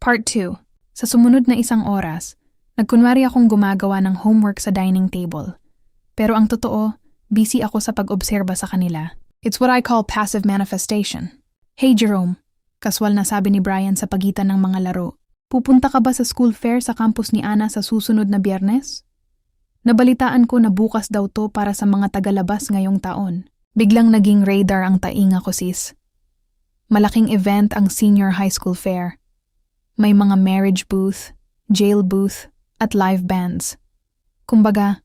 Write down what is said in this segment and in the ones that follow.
Part 2. Sa sumunod na isang oras, nagkunwari akong gumagawa ng homework sa dining table. Pero ang totoo, busy ako sa pag-obserba sa kanila. It's what I call passive manifestation. Hey Jerome, kaswal na sabi ni Brian sa pagitan ng mga laro. Pupunta ka ba sa school fair sa campus ni Ana sa susunod na Biyernes? Nabalitaan ko na bukas daw to para sa mga tagalabas ngayong taon. Biglang naging radar ang tainga ko, sis. Malaking event ang senior high school fair. May mga marriage booth, jail booth, at live bands. Kumbaga,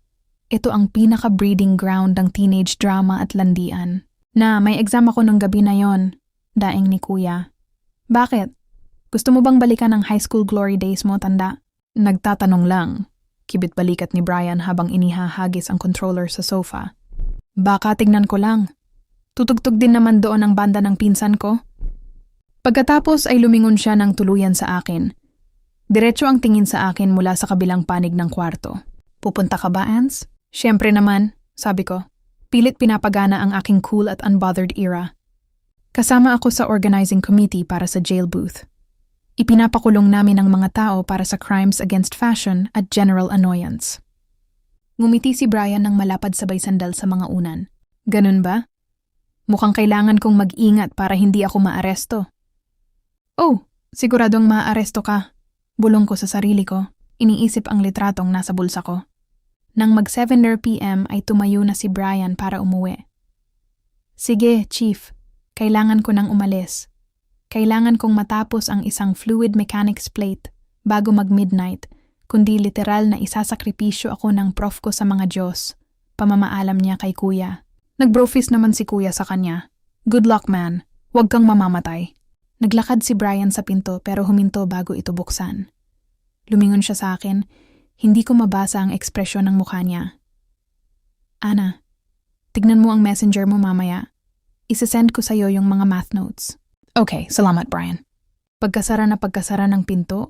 ito ang pinaka-breeding ground ng teenage drama at landian. Na may exam ako nung gabi na yon, daing ni Kuya. Bakit? Gusto mo bang balikan ang high school glory days mo, tanda? Nagtatanong lang, kibit balikat ni Brian habang inihahagis ang controller sa sofa. Baka tignan ko lang. Tutugtog din naman doon ang banda ng pinsan ko. Pagkatapos ay lumingon siya ng tuluyan sa akin. Diretso ang tingin sa akin mula sa kabilang panig ng kwarto. Pupunta ka ba, Ans? Siyempre naman, sabi ko. Pilit pinapagana ang aking cool at unbothered era. Kasama ako sa organizing committee para sa jail booth. Ipinapakulong namin ang mga tao para sa crimes against fashion at general annoyance. Ngumiti si Brian ng malapad sabay sandal sa mga unan. Ganun ba? Mukhang kailangan kong mag-ingat para hindi ako maaresto. Oh, siguradong maaaresto ka. Bulong ko sa sarili ko. Iniisip ang litratong nasa bulsa ko. Nang mag-7 p.m. ay tumayo na si Brian para umuwi. Sige, Chief. Kailangan ko nang umalis. Kailangan kong matapos ang isang fluid mechanics plate bago mag-midnight, kundi literal na isasakripisyo ako ng prof ko sa mga Diyos. Pamamaalam niya kay Kuya. Nag-brofist naman si Kuya sa kanya. Good luck, man. Huwag kang mamamatay. Naglakad si Brian sa pinto pero huminto bago ito buksan. Lumingon siya sa akin. Hindi ko mabasa ang ekspresyon ng mukha niya. Ana, tignan mo ang messenger mo mamaya. Isesend ko sa'yo yung mga math notes. Okay, salamat Brian. Pagkasara ng pinto,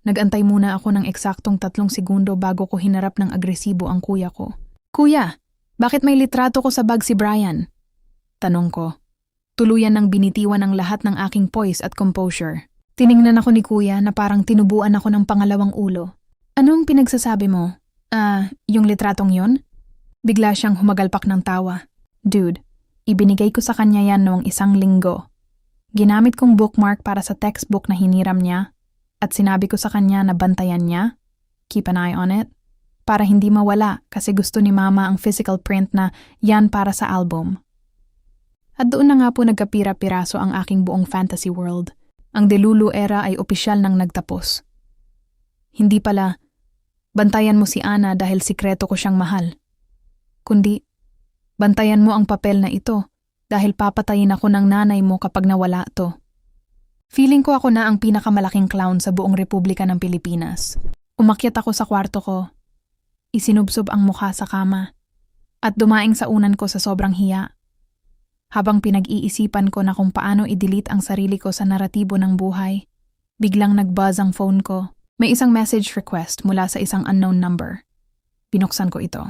nagantay muna ako ng eksaktong 3 segundo bago ko hinarap ng agresibo ang kuya ko. Kuya, bakit may litrato ko sa bag si Brian? Tanong ko. Tuluyan ng binitiwan ang lahat ng aking poise at composure. Tiningnan ako ni Kuya na parang tinubuan ako ng pangalawang ulo. Anong pinagsasabi mo? Yung litratong yun? Bigla siyang humagalpak ng tawa. Dude, ibinigay ko sa kanya yan noong 1 linggo. Ginamit kong bookmark para sa textbook na hiniram niya at sinabi ko sa kanya na bantayan niya, keep an eye on it, para hindi mawala kasi gusto ni Mama ang physical print na yan para sa album. At doon na nga po nagkapira-piraso ang aking buong fantasy world. Ang Delulu era ay opisyal nang nagtapos. Hindi pala, bantayan mo si Ana dahil sikreto ko siyang mahal. Kundi, bantayan mo ang papel na ito dahil papatayin ako ng nanay mo kapag nawala to. Feeling ko ako na ang pinakamalaking clown sa buong Republika ng Pilipinas. Umakyat ako sa kwarto ko. Isinubsob ang mukha sa kama. At dumaing sa unan ko sa sobrang hiya. Habang pinag-iisipan ko na kung paano i-delete ang sarili ko sa naratibo ng buhay, biglang nag-buzz ang phone ko. May isang message request mula sa isang unknown number. Binuksan ko ito.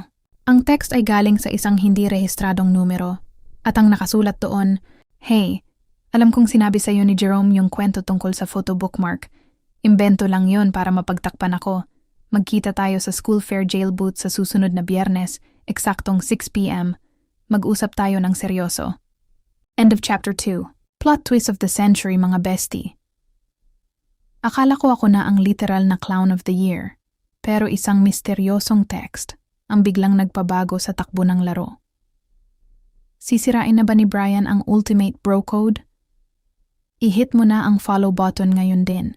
Ang text ay galing sa isang hindi rehistradong numero at ang nakasulat doon, Hey, alam kong sinabi sa iyo ni Jerome yung kwento tungkol sa photo bookmark. Imbento lang yon para mapagtakpan ako. Magkita tayo sa school fair jail booth sa susunod na Biyernes, eksaktong 6 p.m. Mag-usap tayo ng seryoso. End of Chapter 2. Plot twist of the century, mga bestie. Akala ko ako na ang literal na clown of the year, pero isang misteryosong text ang biglang nagpabago sa takbo ng laro. Sisirain na ba ni Brian ang ultimate bro code? I-hit mo na ang follow button ngayon din,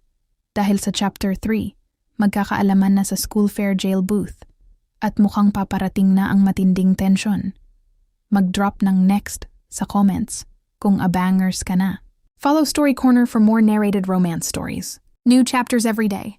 dahil sa Chapter 3, magkakaalaman na sa school fair jail booth at mukhang paparating na ang matinding tensyon. Mag-drop ng next sa comments kung abangers ka na. Follow Story Corner for more narrated romance stories. New chapters every day.